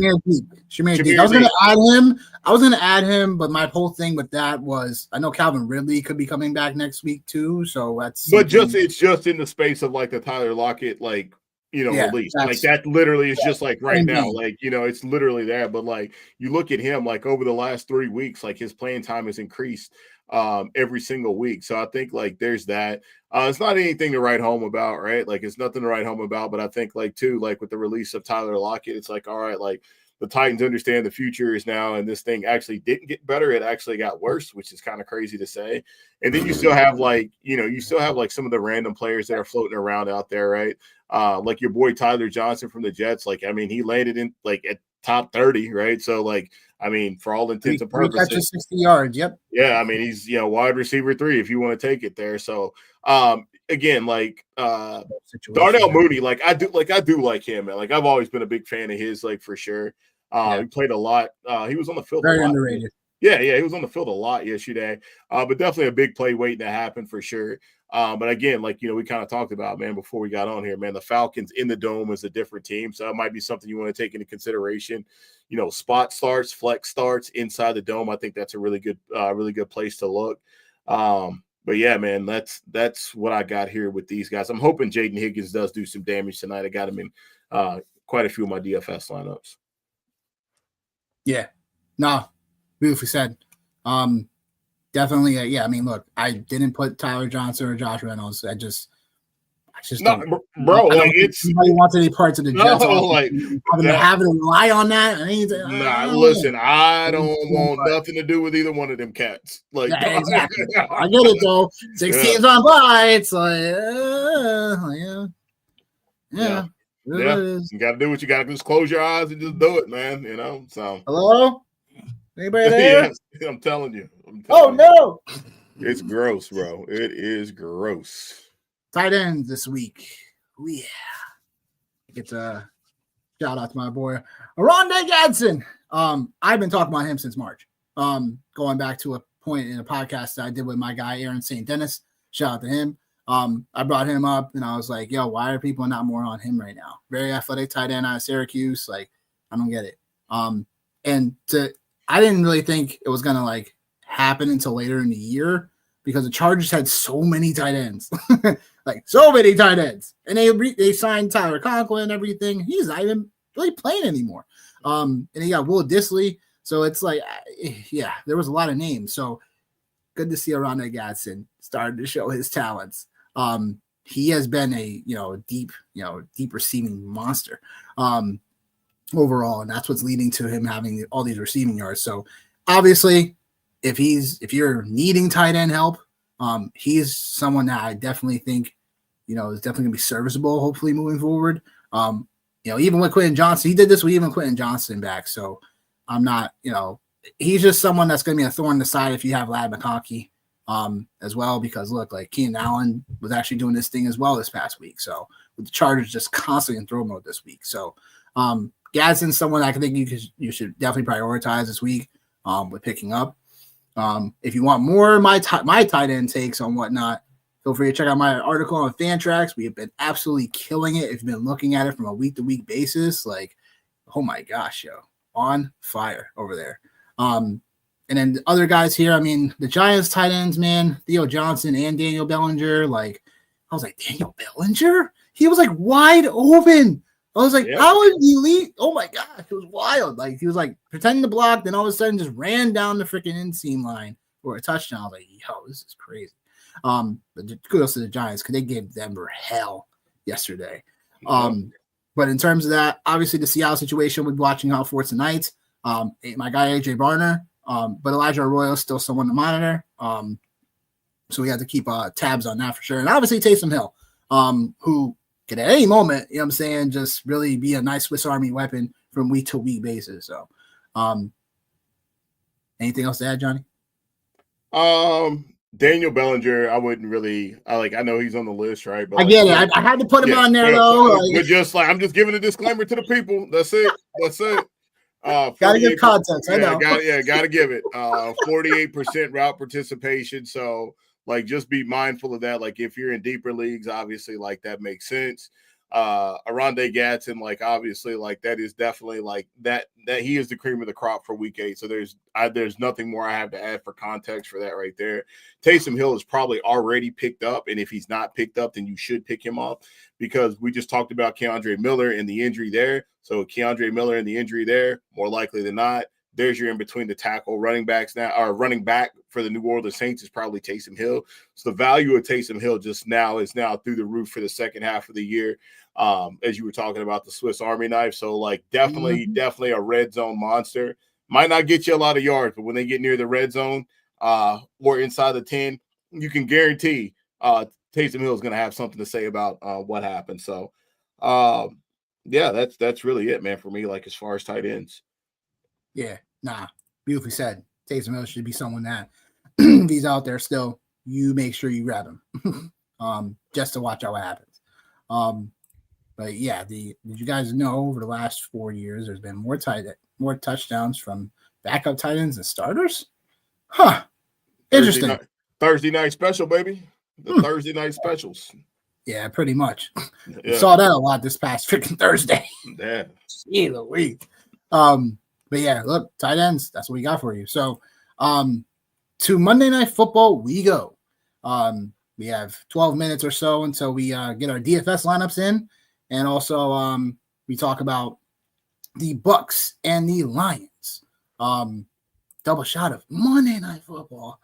was going to add him. But my whole thing with that was I know Calvin Ridley could be coming back next week too. So that's. But it's just in the space of like the Tyler Lockett release. Like that literally is just like right now. Like it's literally there. But like you look at him, like over the last 3 weeks, like his playing time has increased every single week. So I think like there's that. It's not anything to write home about, right? Like it's nothing to write home about. But I think like too, like with the release of Tyler Lockett, it's like, all right, like the Titans understand the future is now, and this thing actually didn't get better. It actually got worse, which is kind of crazy to say. And then you still have like, some of the random players that are floating around out there, right? Like your boy Tyler Johnson from the Jets. Like, I mean, he landed in like at top 30, right? So like, I mean, for all intents and purposes, catches 60 yards. Yep. Yeah, I mean, he's wide receiver 3 if you want to take it there. So again, like Darnell Mooney, like I do like him, man. Like I've always been a big fan of his, like for sure. He played a lot. He was on the field. Very underrated. Yeah, he was on the field a lot yesterday. But definitely a big play waiting to happen for sure. But again, like we kind of talked about, man, before we got on here, man, the Falcons in the dome is a different team. So that might be something you want to take into consideration. Spot starts, flex starts inside the dome. I think that's a really good place to look. But yeah, man, that's what I got here with these guys. I'm hoping Jaden Higgins does do some damage tonight. I got him in quite a few of my DFS lineups. Yeah, no, beautifully said. Definitely, yeah. I mean, look, I didn't put Tyler Johnson or Josh Reynolds. I just No, don't, bro. I don't Like think it's anybody wants any parts of the no, Jets like having to that. have it rely on that. Nah, listen, I don't want But, nothing to do with either one of them cats. Like, yeah, exactly. I get it though. 6 yeah, teams on bye. It's like, yeah, yeah. It yeah. is. You got to do what you got to just close your eyes and just do it, man. You know, so Hello? Anybody there? yes, I'm telling you, Oh no. it's gross, bro. It is gross. Tight ends this week. Oh, yeah. Get a shout out to my boy Aronde Gadsden. I've been talking about him since March. Going back to a point in a podcast that I did with my guy Aaron St. Dennis. Shout out to him. I brought him up and I was like, yo, why are people not more on him right now? Very athletic tight end out of Syracuse. Like, I don't get it. I didn't really think it was gonna like happen until later in the year because the Chargers had so many tight ends. Like so many tight ends, and they signed Tyler Conklin and everything. He's not even really playing anymore. And he got Will Dissly, so it's like, yeah, there was a lot of names. So good to see Aronde Gadsden starting to show his talents. He has been a deep receiving monster overall, and that's what's leading to him having all these receiving yards. So obviously, if you're needing tight end help. He's someone that I definitely think, is definitely gonna be serviceable, hopefully moving forward. Even with Quentin Johnson, he did this with even Quentin Johnson back. So I'm not, he's just someone that's gonna be a thorn in the side if you have Ladd McConkey as well, because look, like Keenan Allen was actually doing this thing as well this past week. So with the Chargers just constantly in throw mode this week. So Gadsden's someone I think you should definitely prioritize this week with picking up. If you want more of my tight end takes on whatnot, feel free to check out my article on Fantrax. We have been absolutely killing it. If you've been looking at it from a week-to-week basis, like, oh my gosh, on fire over there. And then the other guys here, I mean, the Giants tight ends, man, Theo Johnson and Daniel Bellinger. Like, I was like, Daniel Bellinger? He was like wide open. I was like, how did he lead? Oh my gosh, it was wild. Like he was like pretending to block, then all of a sudden just ran down the freaking inseam line for a touchdown. I was like, yo, this is crazy. But kudos to the Giants because they gave Denver hell yesterday. But in terms of that, obviously the Seattle situation we're watching out for tonight. My guy AJ Barner, but Elijah Arroyo is still someone to monitor. So we have to keep tabs on that for sure. And obviously Taysom Hill, who could at any moment, just really be a nice Swiss Army weapon from week to week basis. So, anything else to add, Johnny? Daniel Bellinger, I wouldn't really. I know he's on the list, right? But I get it. I had to put him on there though. But just like I'm just giving a disclaimer to the people. That's it. Gotta give context. I know. Gotta give it. 48% route participation. So just be mindful of that. Like if you're in deeper leagues, obviously that makes sense. Aronde Gadsden, obviously that is definitely that he is the cream of the crop for week 8. So there's nothing more I have to add for context for that right there. Taysom Hill is probably already picked up, and if he's not picked up, then you should pick him up because we just talked about Keandre Miller and the injury there. So Keandre Miller and the injury there, more likely than not, there's your in between the tackle running backs now, or running back for the New Orleans Saints is probably Taysom Hill. So the value of Taysom Hill is now through the roof for the second half of the year. As you were talking about the Swiss Army knife. So definitely a red zone monster. Might not get you a lot of yards, but when they get near the red zone or inside the 10, you can guarantee Taysom Hill is going to have something to say about what happened. So that's really it, man, for me, as far as tight ends. Yeah, beautifully said. Taysom Hill should be someone that if he's out there still, you make sure you grab him just to watch out what happens. But yeah, did you guys know over the last 4 years there's been more touchdowns from backup tight ends than starters? Huh. Interesting. Thursday night special, baby. The Thursday night specials. Yeah, pretty much. Yeah. Saw that a lot this past freaking Thursday. Yeah. Gee Louise. But yeah, look, tight ends, that's what we got for you. So to Monday Night Football we go. We have 12 minutes or so until we get our DFS lineups in. And also we talk about the Bucks and the Lions. Double shot of Monday Night Football.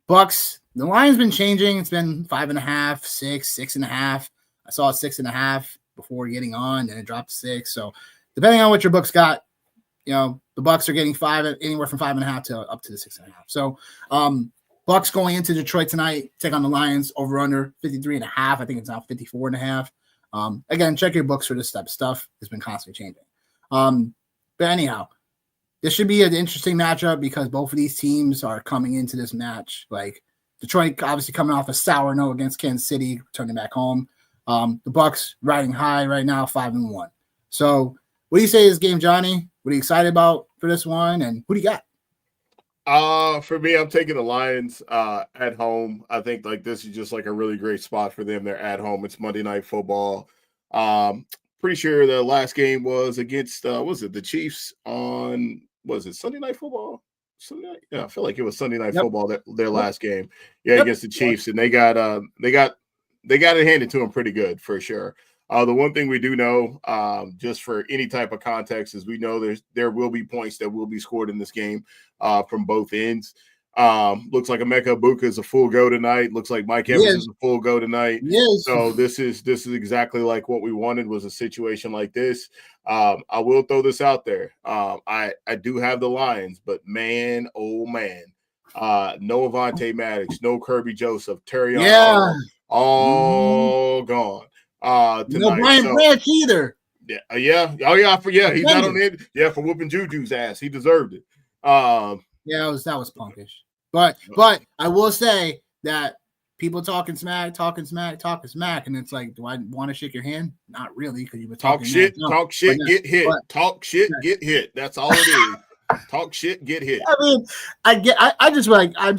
Bucks, the line's been changing. It's been 5.5, 6, 6.5. I saw 6.5 before getting on, and it dropped to 6. So depending on what your books got, the Bucks are getting 5, anywhere from 5.5 to up to the 6.5. So Bucks going into Detroit tonight, take on the Lions, over under 53.5. I think it's now 54.5. Again, check your books for this type of stuff. It's been constantly changing. But anyhow, this should be an interesting matchup because both of these teams are coming into this match. Like Detroit, obviously coming off a sour note against Kansas City, turning back home. The Bucks riding high right now, 5-1. So, what do you say this game, Johnny? What are you excited about for this one? And who do you got? For me, I'm taking the Lions at home. I think like this is just like a really great spot for them. They're at home. It's Monday Night Football. Pretty sure the last game was against the Chiefs on Sunday Night Football? Sunday night? Yeah, I feel like it was Sunday Night Football their last game. Yeah, against the Chiefs, and they got it handed to them pretty good for sure. The one thing we do know, just for any type of context, is we know there will be points that will be scored in this game from both ends. Looks like Emeka Egbuka is a full go tonight. Looks like Mike Evans is a full go tonight. Yes. So this is exactly like what we wanted, was a situation like this. I will throw this out there. I do have the Lions, but man, oh man, no Avonte Maddox, no Kirby Joseph, Terry Arnold, all gone tonight. No Brian Branch either. Yeah. Oh yeah, he's not on it. Yeah, for whooping Juju's ass, he deserved it. Yeah, that was punkish. But I will say that people talking smack, and it's like, do I want to shake your hand? Not really, because you were talking shit, get hit. Talk shit, get hit. That's all it is. Talk shit, get hit. I mean, I'm just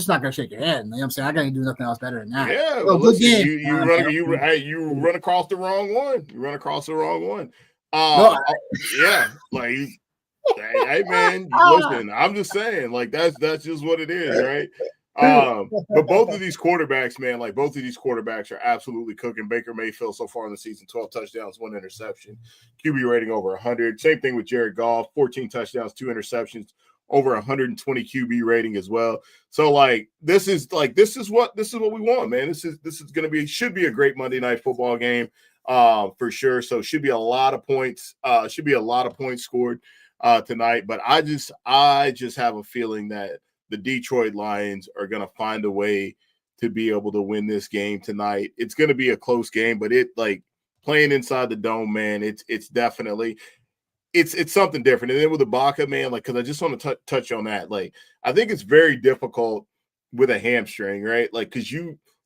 not gonna shake your hand. You know what I'm saying? I gotta do nothing else better than that. Yeah, well, good game. You run across the wrong one. You run across the wrong one. Yeah, like. Hey man, listen, I'm just saying, like that's just what it is, right? But both of these quarterbacks, man, like both of these quarterbacks are absolutely cooking. Baker Mayfield so far in the season, 12 touchdowns, 1 interception, QB rating over 100. Same thing with Jared Goff, 14 touchdowns, 2 interceptions, over 120 QB rating as well. So like this is what we want, man. This is should be a great Monday Night Football game, for sure. So should be a lot of points. Should be a lot of points scored tonight, but I just have a feeling that the Detroit Lions are going to find a way to be able to win this game tonight. It's going to be a close game, but it like playing inside the dome, man. It's definitely it's something different. And then with Ibaka, man, like because I just want to touch on that. Like I think it's very difficult with a hamstring, right? Like because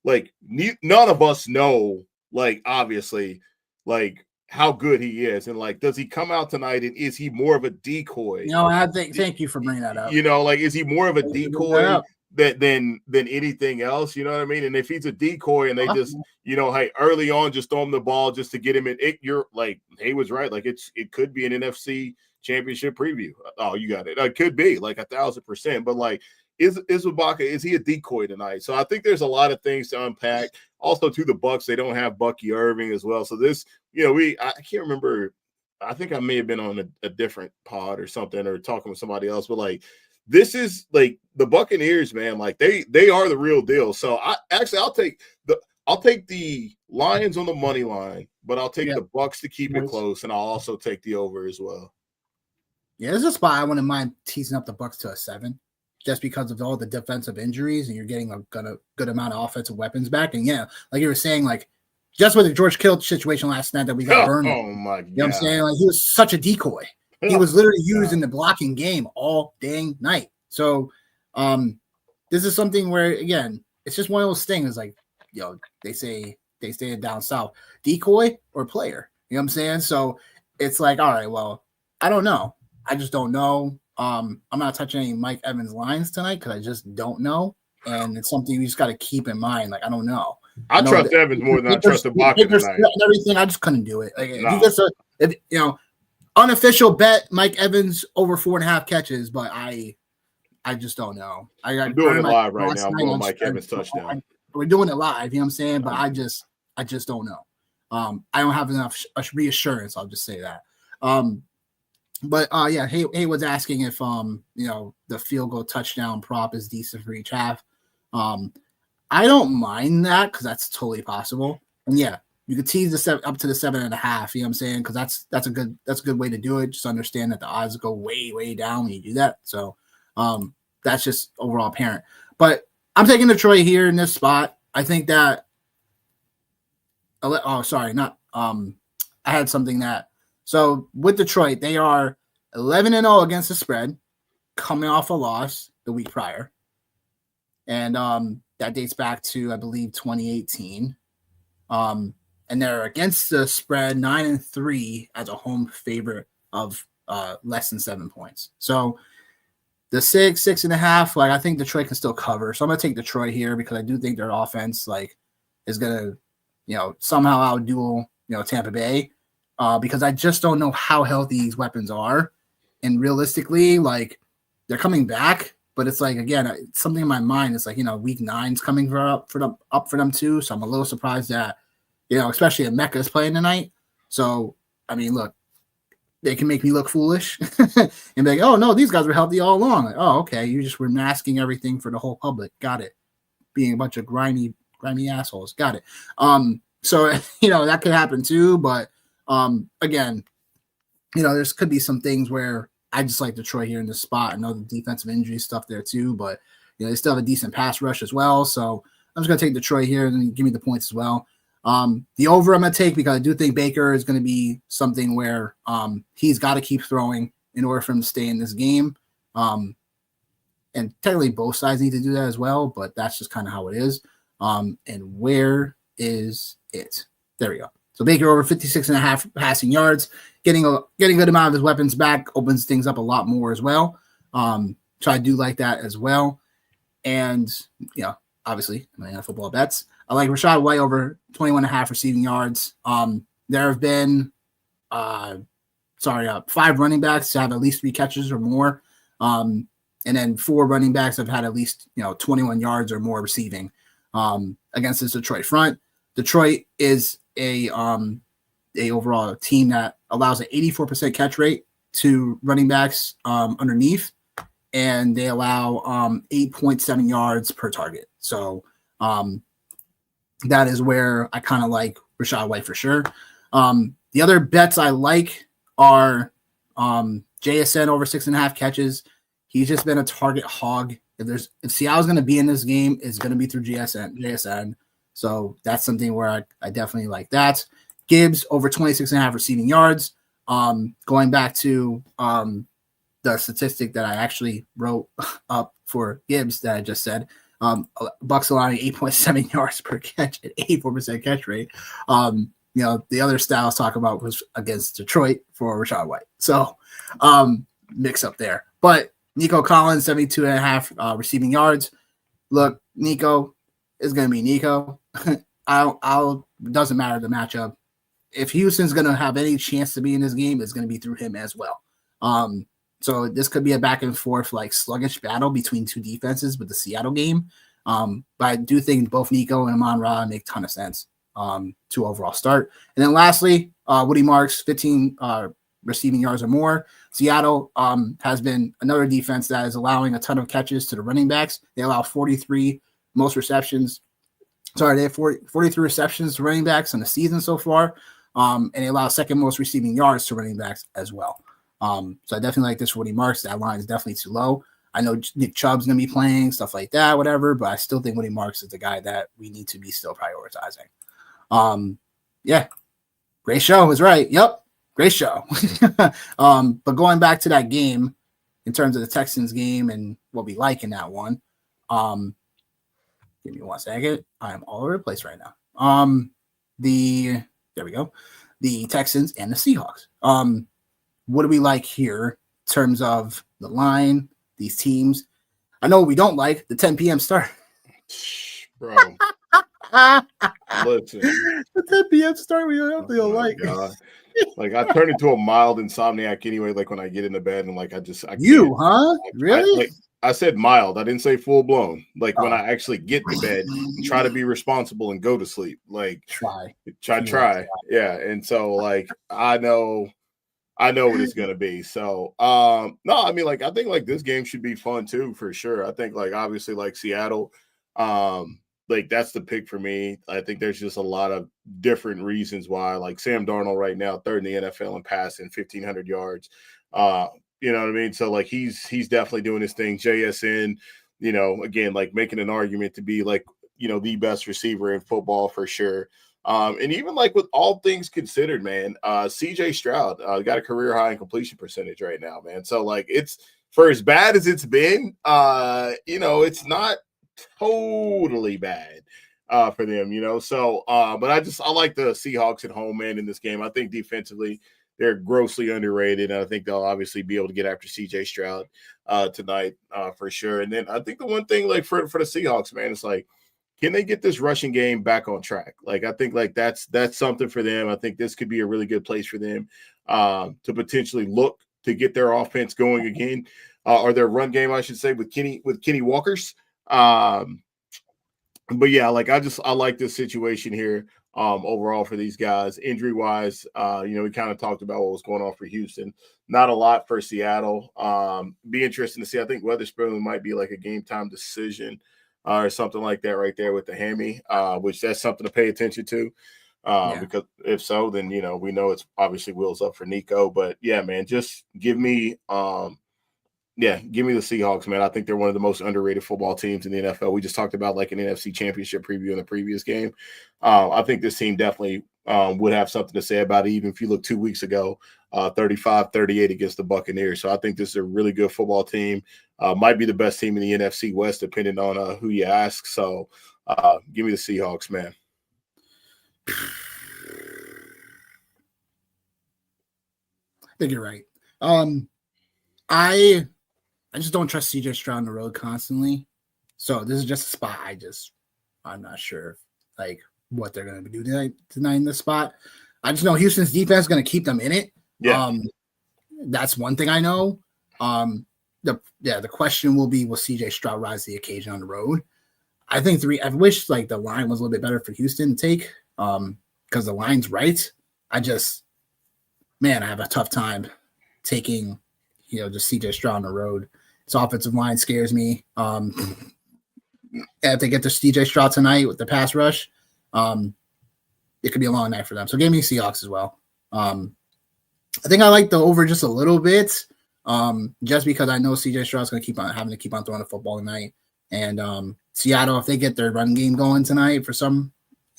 none of us know, like obviously, like how good he is, and like, does he come out tonight, and is he more of a decoy? I think. Thank you for bringing that up. Like, is he more of a decoy than anything else? You know what I mean? And if he's a decoy, and they just, hey, early on, just throw him the ball just to get him in. You're like, he was right. Like, it could be an NFC Championship preview. Oh, you got it. It could be like 1,000%. But like, is Ibaka, is he a decoy tonight? So I think there's a lot of things to unpack. Also, to the Bucks, they don't have Bucky Irving as well. So this, I can't remember. I think I may have been on a different pod or something, or talking with somebody else. But like, this is like the Buccaneers, man. Like they are the real deal. So I'll take the Lions on the money line, but I'll take the Bucks to keep it close, and I'll also take the over as well. Yeah, there's a spot I wouldn't mind teasing up the Bucks to a 7. Just because of all the defensive injuries, and you're getting a good amount of offensive weapons back. And yeah, like you were saying, like just with the George Kittle situation last night that we got burned. Oh my God. You know what I'm saying? Like he was such a decoy. He was literally used in the blocking game all dang night. So this is something where, again, it's just one of those things like, they say down south, decoy or player. You know what I'm saying? So it's like, all right, well, I don't know. I just don't know. I'm not touching any Mike Evans lines tonight because I just don't know. And it's something you just got to keep in mind. Like, I don't know. I trust Evans more than I trust Ibaka tonight. And everything, I just couldn't do it. Like, if you get unofficial bet Mike Evans over 4.5 catches, but I just don't know. I'm doing it live right now. I'm doing Mike Evans touchdown. We're doing it live. You know what I'm saying? But I just don't know. I don't have enough reassurance. I'll just say that. But Haywood's asking if the field goal touchdown prop is decent for each half. I don't mind that because that's totally possible. And yeah, you could tease up to the 7.5. You know what I'm saying? Because that's a good way to do it. Just understand that the odds go way down when you do that. So that's just overall apparent. But I'm taking Detroit here in this spot. I think that. Oh, sorry, not. I had something that. So with Detroit, they are 11-0 against the spread, coming off a loss the week prior, and that dates back to I believe 2018. And they're against the spread 9-3 as a home favorite of less than 7 points. So the 6.5, like I think Detroit can still cover. So I'm gonna take Detroit here because I do think their offense like is gonna, somehow outduel Tampa Bay, because I just don't know how healthy these weapons are, and realistically, like they're coming back, but it's like again, something in my mind is like week 9's coming up for them too. So I'm a little surprised that especially if Mecca is playing tonight. So I mean, look, they can make me look foolish and be like, oh no, these guys were healthy all along. Like, oh, okay, you just were masking everything for the whole public. Got it. Being a bunch of grimy assholes. Got it. So that could happen too, but again, there's could be some things where I just like Detroit here in this spot. I know the defensive injury stuff there too, but they still have a decent pass rush as well. So I'm just gonna take Detroit here and give me the points as well. The over I'm gonna take because I do think Baker is gonna be something where he's got to keep throwing in order for him to stay in this game. And technically both sides need to do that as well, but that's just kind of how it is. And where is it? There we go. So Baker over 56.5 passing yards, getting a good amount of his weapons back opens things up a lot more as well. So I do like that as well. And obviously, football bets. I like Rachaad White over 21.5 receiving yards. There have been 5 running backs to have at least 3 catches or more. And then 4 running backs have had at least 21 yards or more receiving against this Detroit front. Detroit is a overall team that allows an 84% catch rate to running backs underneath, and they allow 8.7 yards per target. So that is where I kind of like Rachaad White for sure. The other bets I like are JSN over 6.5 catches. He's just been a target hog. If Seattle's going to be in this game, it's going to be through JSN. So that's something where I definitely like that. Gibbs over 26.5 receiving yards. Going back to the statistic that I actually wrote up for Gibbs that I just said, Bucks allowing 8.7 yards per catch at 84% catch rate. The other styles talk about was against Detroit for Rachaad White. So mix up there. But Nico Collins, 72.5 receiving yards. Look, Nico is going to be Nico. Doesn't matter the matchup. If Houston's going to have any chance to be in this game, it's going to be through him as well. So this could be a back and forth, like sluggish battle between 2 defenses with the Seattle game. But I do think both Nico and Amon-Ra make a ton of sense to overall start. And then lastly, Woody Marks, 15 receiving yards or more. Seattle has been another defense that is allowing a ton of catches to the running backs. They allow 43 most receptions. Sorry, they have 43 receptions to running backs in the season so far. And they allow second most receiving yards to running backs as well. So I definitely like this for Woody Marks. That line is definitely too low. I know Nick Chubb's going to be playing, stuff like that, whatever, but I still think Woody Marks is the guy that we need to be still prioritizing. Yeah, great show is right. Yep, great show. But going back to that game in terms of the Texans game and what we like in that one, give me 1 second. I am all over the place right now. There we go. The Texans and the Seahawks. What do we like here in terms of the line, these teams? I know what we don't like, the 10 p.m. start. Bro. Listen. The 10 p.m. start we don't like. God. Like I turn into a mild insomniac anyway, like when I get into bed and like I You, huh? Really? I said mild. I didn't say full blown. Like when I actually get to bed and try to be responsible and go to sleep. Like try. Yeah. And so like I know what it's gonna be. So no, I mean like I think like this game should be fun too for sure. I think like obviously like Seattle Like that's the pick for me. I think there's just a lot of different reasons why. Like Sam Darnold right now, third in the NFL in passing, 1,500 yards. You know what I mean? So like he's definitely doing his thing. JSN, again, like making an argument to be like the best receiver in football for sure. And even like with all things considered, man, CJ Stroud got a career high in completion percentage right now, man. So like it's for as bad as it's been, it's not totally bad for them, So, but I like the Seahawks at home, man, in this game. I think defensively they're grossly underrated, and I think they'll obviously be able to get after CJ Stroud tonight for sure. And then I think the one thing like for the Seahawks, man, it's like, can they get this rushing game back on track? Like I think like that's something for them. I think this could be a really good place for them to potentially look to get their offense going again, or their run game, I should say, with Kenny Walker's. But yeah, like I like this situation here overall for these guys. Injury wise, we kind of talked about what was going on for Houston. Not a lot for Seattle. Be interesting to see. I think Weatherspoon might be like a game time decision or something like that right there with the hammy, which that's something to pay attention to. Because if so, then we know it's obviously wheels up for Nico. But yeah, man, just give me give me the Seahawks, man. I think they're one of the most underrated football teams in the NFL. We just talked about like an NFC championship preview in the previous game. I think this team definitely would have something to say about it, even if you look 2 weeks ago, 35-38 against the Buccaneers. So I think this is a really good football team. Might be the best team in the NFC West, depending on who you ask. So give me the Seahawks, man. I think you're right. I just don't trust CJ Stroud on the road constantly. So this is just a spot I'm not sure like what they're going to do tonight in this spot. I just know Houston's defense is going to keep them in it. Yeah. That's one thing I know. The question will be, will CJ Stroud rise to the occasion on the road? I wish like the line was a little bit better for Houston to take because the line's right. I have a tough time taking, just CJ Stroud on the road. His offensive line scares me. If they get to CJ Stroud tonight with the pass rush, it could be a long night for them. So give me Seahawks as well. I think I like the over just a little bit, just because I know CJ Stroud's going to keep on having to keep on throwing the football tonight. And Seattle, if they get their run game going tonight for some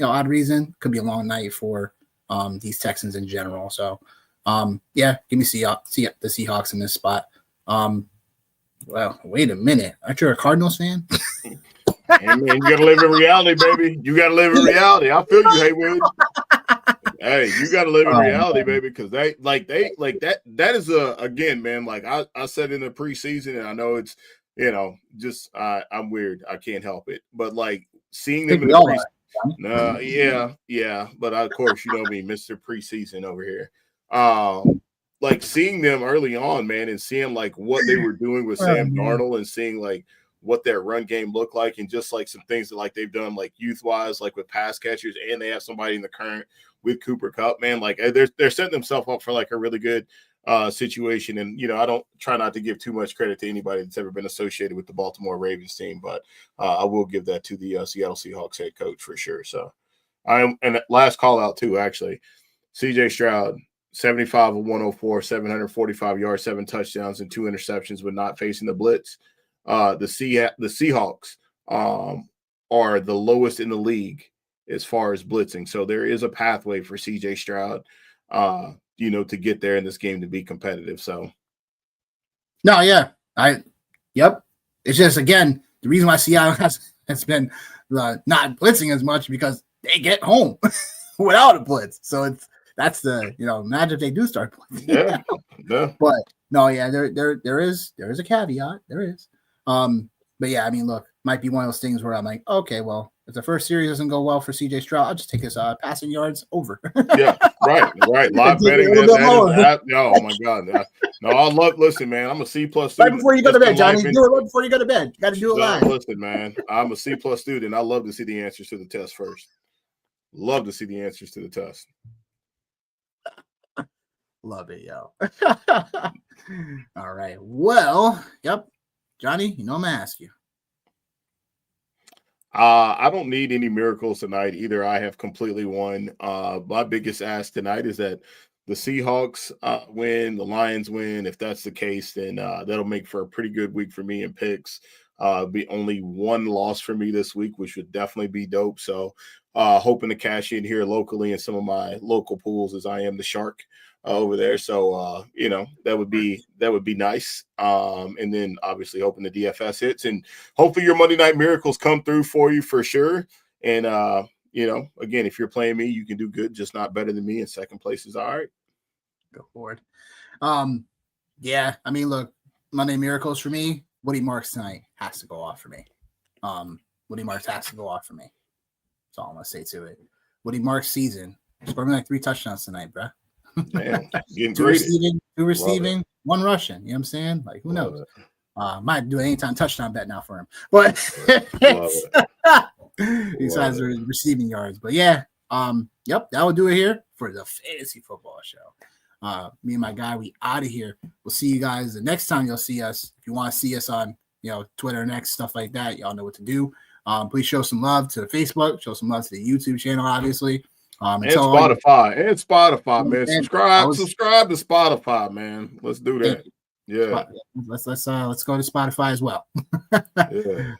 odd reason, could be a long night for these Texans in general. So give me the Seahawks in this spot. Well, wait a minute. Aren't you a Cardinals fan? Hey, man, you got to live in reality, baby. You got to live in reality. I feel you, Haywood. Hey, you got to live in reality, baby, because that is again, man, like I said in the preseason, and I know it's, just I'm weird. I can't help it. But like seeing them in the preseason. Yeah. But of course, you know me, Mr. Preseason over here. Like seeing them early on, man, and seeing like what they were doing with Sam Darnold and seeing like what their run game looked like, and just like some things that like they've done like youth wise, like with pass catchers, and they have somebody in the current with Cooper Kupp, man. Like they're setting themselves up for like a really good situation. And I don't try not to give too much credit to anybody that's ever been associated with the Baltimore Ravens team, but I will give that to the Seattle Seahawks head coach for sure. So and last call out too, actually, CJ Stroud. 75 of 104, 745 yards, 7 touchdowns, and 2 interceptions when not facing the blitz. The Seahawks are the lowest in the league as far as blitzing. So there is a pathway for CJ Stroud, to get there in this game to be competitive. So. No, yeah. Yep. It's just, again, the reason why Seattle has been not blitzing as much because they get home without a blitz. So that's the, imagine if they do start playing. Yeah. But no, yeah, there is a caveat. There is. But yeah, I mean, look, might be one of those things where I'm like, okay, well, if the first series doesn't go well for CJ Stroud, I'll just take his passing yards over. Yeah, right. Live betting. Oh my God. No, listen, man, I'm a C+ student. Right before you go to bed, Johnny. Do it right before you go to bed. You got to do it live. Listen, man, I'm a C+ student. I love to see the answers to the test first. Love to see the answers to the test. Love it, yo. All right. Well, yep. Johnny, I'm going to ask you. I don't need any miracles tonight either. I have completely won. My biggest ask tonight is that the Seahawks win, the Lions win. If that's the case, then that'll make for a pretty good week for me in picks. Be only one loss for me this week, which would definitely be dope. So hoping to cash in here locally in some of my local pools as I am the shark over there. So that would be nice. And then obviously hoping the DFS hits and hopefully your Monday Night Miracles come through for you for sure. And again, if you're playing me, you can do good, just not better than me. And second place is all right. Go forward. Yeah, I mean, look, Monday Miracles for me. Woody Marks tonight has to go off for me. Woody Marks has to go off for me. That's all I'm gonna say to it. Woody Marks season scoring like 3 touchdowns tonight, bro. Damn, getting two graded. receiving, 1 rushing. You know what I'm saying? Like, who knows? Might do an anytime touchdown bet now for him. But besides the receiving yards. But yeah, yep, that will do it here for the fantasy football show. Me and my guy, we out of here. We'll see you guys the next time you'll see us. If you want to see us on Twitter and X, stuff like that, y'all know what to do. Please show some love to Facebook, show some love to the YouTube channel, obviously. And Spotify, man. Subscribe to Spotify, man. Let's do that. Yeah. Let's go to Spotify as well. Yeah.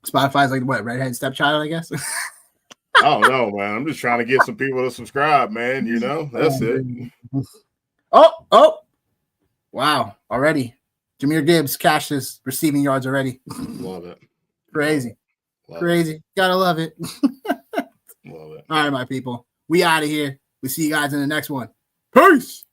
Spotify's like what, redhead stepchild, I guess. I don't know, man. I'm just trying to get some people to subscribe, man. That's it. Oh, wow! Already, Jahmyr Gibbs cashed his receiving yards already. Love it. Crazy. Gotta love it. Love it. All right, my people. We out of here. We see you guys in the next one. Peace.